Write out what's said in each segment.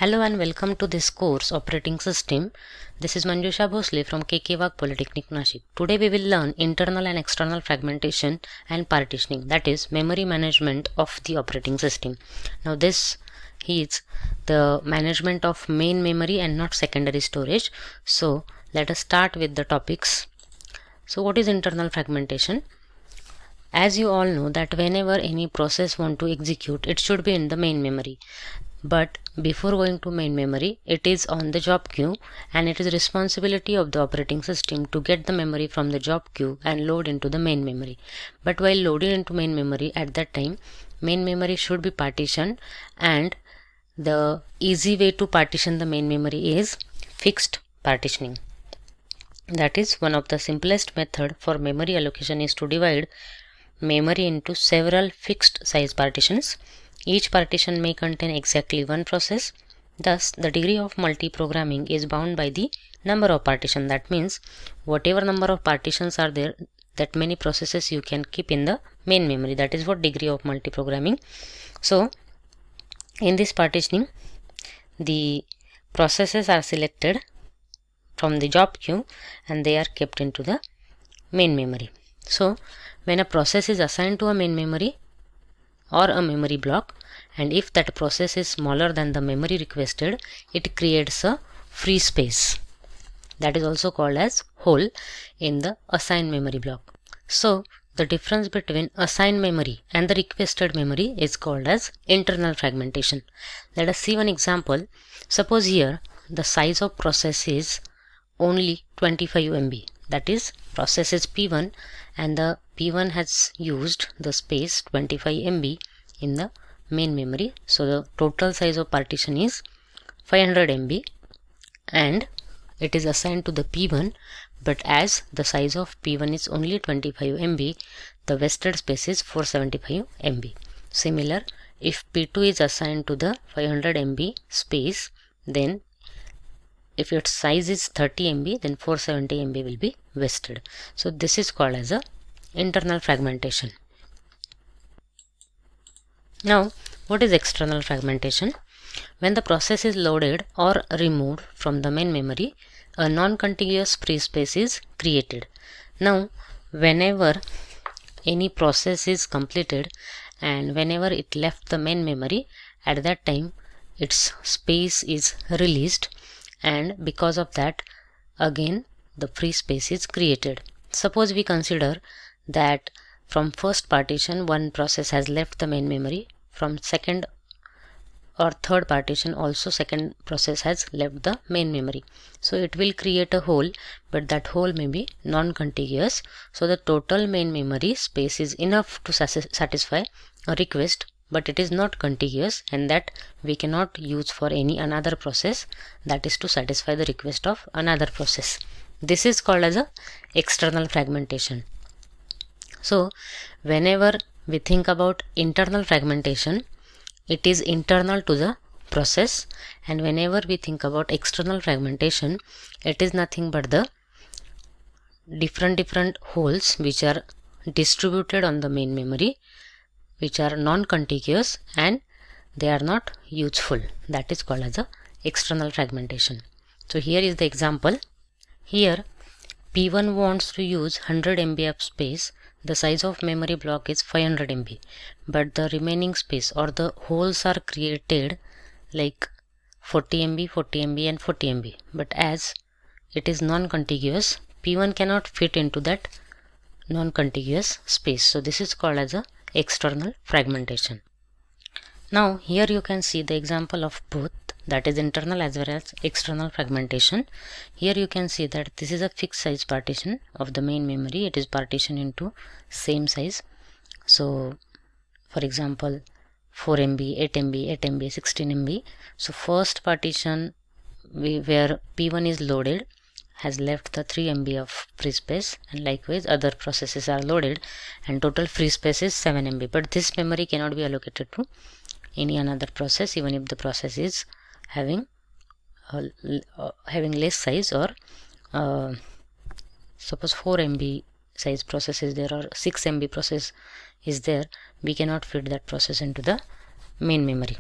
Hello and welcome to this course Operating System. This is Manjusha Bhosle from KK Wagh Polytechnic Nashik. Today we will learn internal and external fragmentation and partitioning, that is memory management of the operating system. Now this is the management of main memory and not secondary storage. So let us start with the topics. So what is internal fragmentation? As you all know that whenever any process want to execute, it should be in the main memory. But before going to main memory, it is on the job queue, and it is responsibility of the operating system to get the memory from the job queue and load into the main memory. But while loading into main memory, at that time main memory should be partitioned, and the easy way to partition the main memory is fixed partitioning. That is one of the simplest method for memory allocation is to divide memory into several fixed size partitions. Each partition may contain exactly one process. Thus, the degree of multi-programming is bound by the number of partitions. That means, whatever number of partitions are there, that many processes you can keep in the main memory. That is what degree of multi-programming. So, in this partitioning, the processes are selected from the job queue and they are kept into the main memory. So, when a process is assigned to a main memory or a memory block, and if that process is smaller than the memory requested, it creates a free space. That is also called as hole in the assigned memory block. So the difference between assigned memory and the requested memory is called as internal fragmentation. Let us see one example. Suppose here the size of process is only 25 MB. That is, process is P1 and the P1 has used the space 25 MB in the main memory. So the total size of partition is 500 MB and it is assigned to the P1, but as the size of P1 is only 25 MB, the vested space is 475 MB. Similar, if P2 is assigned to the 500 MB space, then if its size is 30 MB, then 470 MB will be vested. So this is called as a internal fragmentation. Now, what is external fragmentation? When the process is loaded or removed from the main memory, a non-contiguous free space is created. Now, whenever any process is completed and whenever it left the main memory, at that time its space is released, and because of that again the free space is created. Suppose we consider that from first partition one process has left the main memory, from second or third partition also second process has left the main memory. So it will create a hole, but that hole may be non-contiguous. So the total main memory space is enough to satisfy a request, but it is not contiguous, and that we cannot use for any another process, that is to satisfy the request of another process. This is called as a external fragmentation. So whenever we think about internal fragmentation, it is internal to the process, and whenever we think about external fragmentation, it is nothing but the different holes which are distributed on the main memory, which are non-contiguous and they are not useful. That is called as a external fragmentation. So here is the example. Here P1 wants to use 100 MB of space. The size of memory block is 500 MB, but the remaining space or the holes are created like 40 MB, 40 MB and 40 MB. But as it is non-contiguous, P1 cannot fit into that non-contiguous space. So this is called as a external fragmentation. Now here you can see the example of both, that is internal as well as external fragmentation. Here you can see that this is a fixed size partition of the main memory. It is partitioned into same size. So for example 4 MB, 8 MB, 8 MB, 16 MB. So first partition where P1 is loaded has left the 3 MB of free space, and likewise other processes are loaded and total free space is 7 MB. But this memory cannot be allocated to any another process, even if the process is having less size, or suppose 4 MB size process is there or 6 MB process is there, we cannot fit that process into the main memory.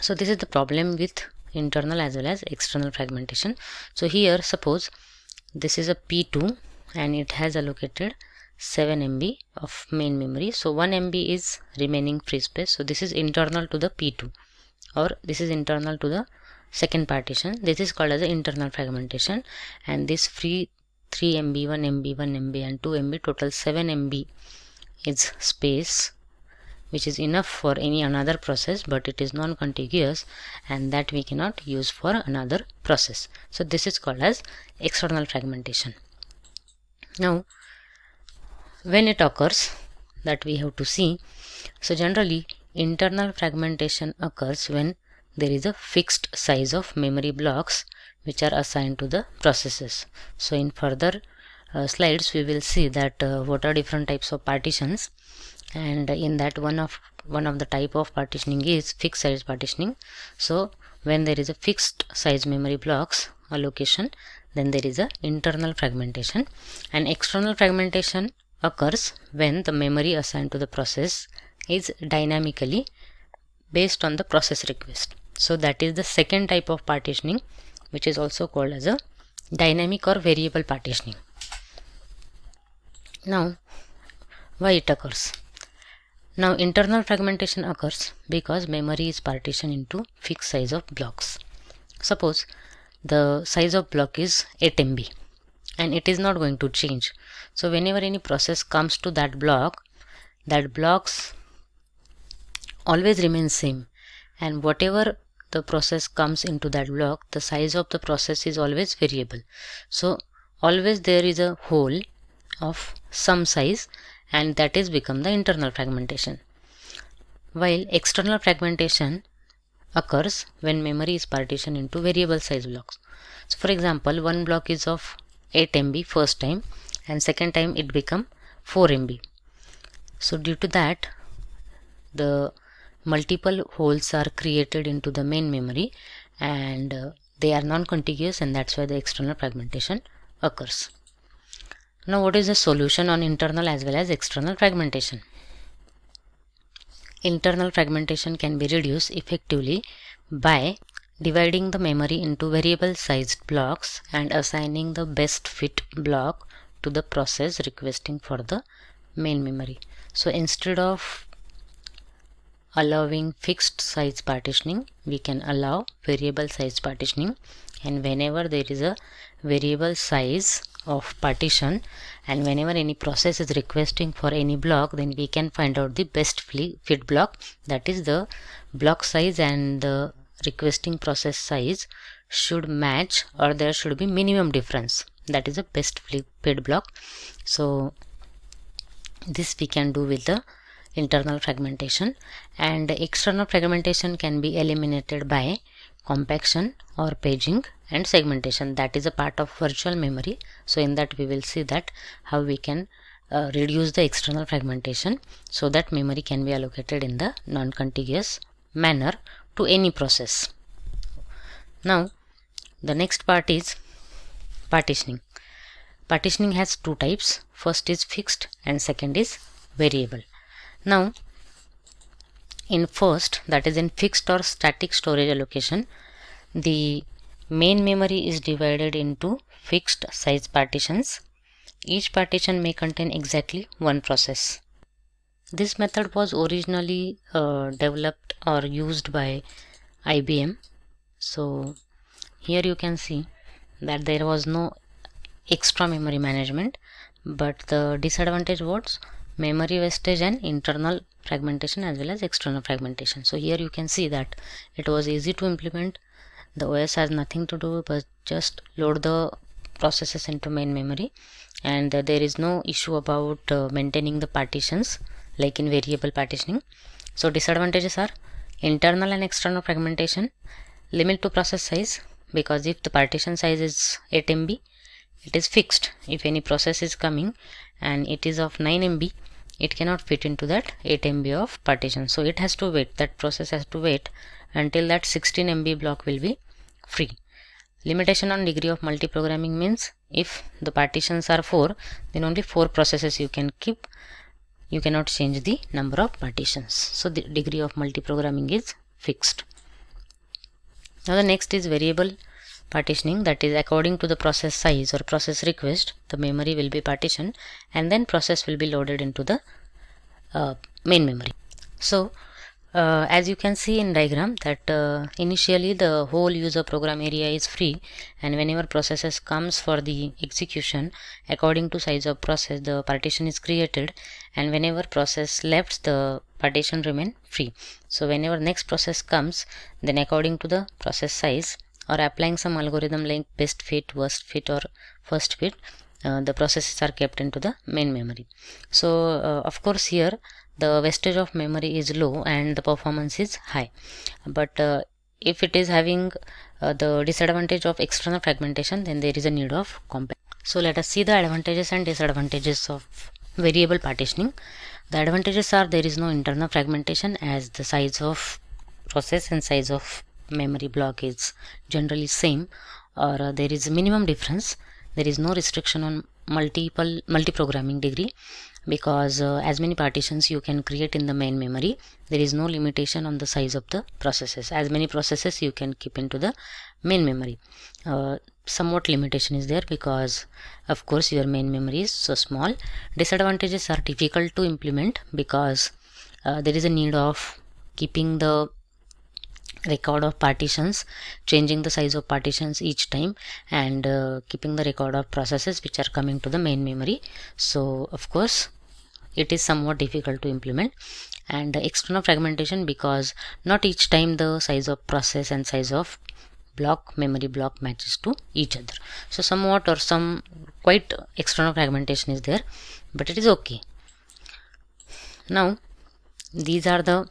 So this is the problem with internal as well as external fragmentation. So here suppose this is a P2 and it has allocated 7 MB of main memory. So 1 MB is remaining free space. So this is internal to the P2, or this is internal to the second partition. This is called as the internal fragmentation, and this free 3 MB, 1 MB, 1 MB and 2 MB, total 7 MB is space which is enough for any another process, but it is non-contiguous and that we cannot use for another process. So this is called as external fragmentation. Now when it occurs, that we have to see. So generally internal fragmentation occurs when there is a fixed size of memory blocks which are assigned to the processes. So in further slides we will see that what are different types of partitions, and in that one of the type of partitioning is fixed size partitioning. So when there is a fixed size memory blocks allocation, then there is a internal fragmentation, and external fragmentation occurs when the memory assigned to the process is dynamically based on the process request. So that is the second type of partitioning, which is also called as a dynamic or variable partitioning. Now why it occurs? Now internal fragmentation occurs because memory is partitioned into fixed size of blocks. Suppose the size of block is 8 MB and it is not going to change. So whenever any process comes to that blocks always remains same, and whatever the process comes into that block, the size of the process is always variable. So always there is a hole of some size, and that is become the internal fragmentation. While external fragmentation occurs when memory is partitioned into variable size blocks. So for example, one block is of 8 MB first time and second time it become 4 MB. So due to that, the multiple holes are created into the main memory and they are non-contiguous, and that's why the external fragmentation occurs. Now what is the solution on internal as well as external fragmentation? Internal fragmentation can be reduced effectively by dividing the memory into variable sized blocks and assigning the best fit block to the process requesting for the main memory. So instead of allowing fixed size partitioning, we can allow variable size partitioning, and whenever there is a variable size of partition and whenever any process is requesting for any block, then we can find out the best fit block, that is the block size and the requesting process size should match, or there should be minimum difference, that is the best fit block. So this we can do with the internal fragmentation, and external fragmentation can be eliminated by compaction or paging and segmentation. That is a part of virtual memory. So in that we will see that how we can reduce the external fragmentation so that memory can be allocated in the non-contiguous manner to any process. Now the next part is partitioning. Partitioning has two types. First is fixed and second is variable. Now in first, that is in fixed or static storage allocation, the main memory is divided into fixed size partitions. Each partition may contain exactly one process. This method was originally developed or used by IBM. So here you can see that there was no extra memory management, but the disadvantage was memory wastage and internal fragmentation as well as external fragmentation. So here you can see that it was easy to implement. The OS has nothing to do but just load the processes into main memory, and there is no issue about maintaining the partitions like in variable partitioning. So disadvantages are internal and external fragmentation, limit to process size, because if the partition size is 8 MB, it is fixed. If any process is coming and it is of 9 MB, it cannot fit into that 8 MB of partition. So it has to wait, that process has to wait until that 16 MB block will be free. Limitation on degree of multiprogramming means if the partitions are 4, then only 4 processes you can keep. You cannot change the number of partitions. So the degree of multiprogramming is fixed. Now the next is variable partitioning, that is according to the process size or process request the memory will be partitioned and then process will be loaded into the main memory. So as you can see in diagram that initially the whole user program area is free, and whenever processes comes for the execution according to size of process the partition is created, and whenever process left the partition remain free. So whenever next process comes, then according to the process size or applying some algorithm like best fit, worst fit or first fit, the processes are kept into the main memory. So of course here the wastage of memory is low and the performance is high, but if it is having the disadvantage of external fragmentation, then there is a need of compensation. So let us see the advantages and disadvantages of variable partitioning. The advantages are there is no internal fragmentation, as the size of process and size of memory block is generally same, or there is minimum difference. There is no restriction on multi-programming degree, because as many partitions you can create in the main memory. There is no limitation on the size of the processes. As many processes you can keep into the main memory. Somewhat limitation is there because of course your main memory is so small. Disadvantages are difficult to implement because there is a need of keeping the record of partitions, changing the size of partitions each time, and keeping the record of processes which are coming to the main memory. So of course it is somewhat difficult to implement. And external fragmentation, because not each time the size of process and size of memory block matches to each other. So somewhat or some quite external fragmentation is there, but it is okay. Now these are the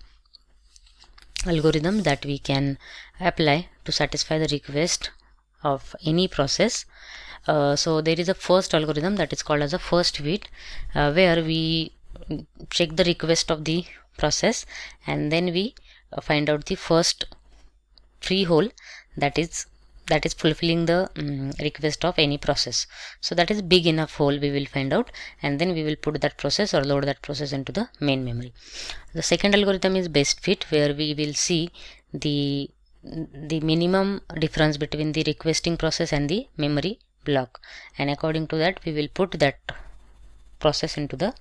algorithm that we can apply to satisfy the request of any process. So there is a first algorithm that is called as a first fit, where we check the request of the process and then we find out the first free hole that is fulfilling the request of any process. So that is big enough hole we will find out, and then we will put that process or load that process into the main memory. The second algorithm is best fit, where we will see the minimum difference between the requesting process and the memory block, and according to that we will put that process into the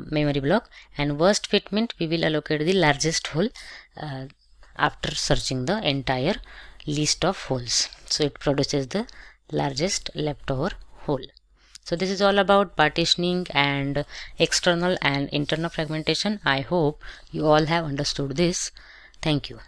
memory block. And worst fit means we will allocate the largest hole after searching the entire list of holes. So it produces the largest leftover hole. So this is all about partitioning and external and internal fragmentation. I hope you all have understood this. Thank you.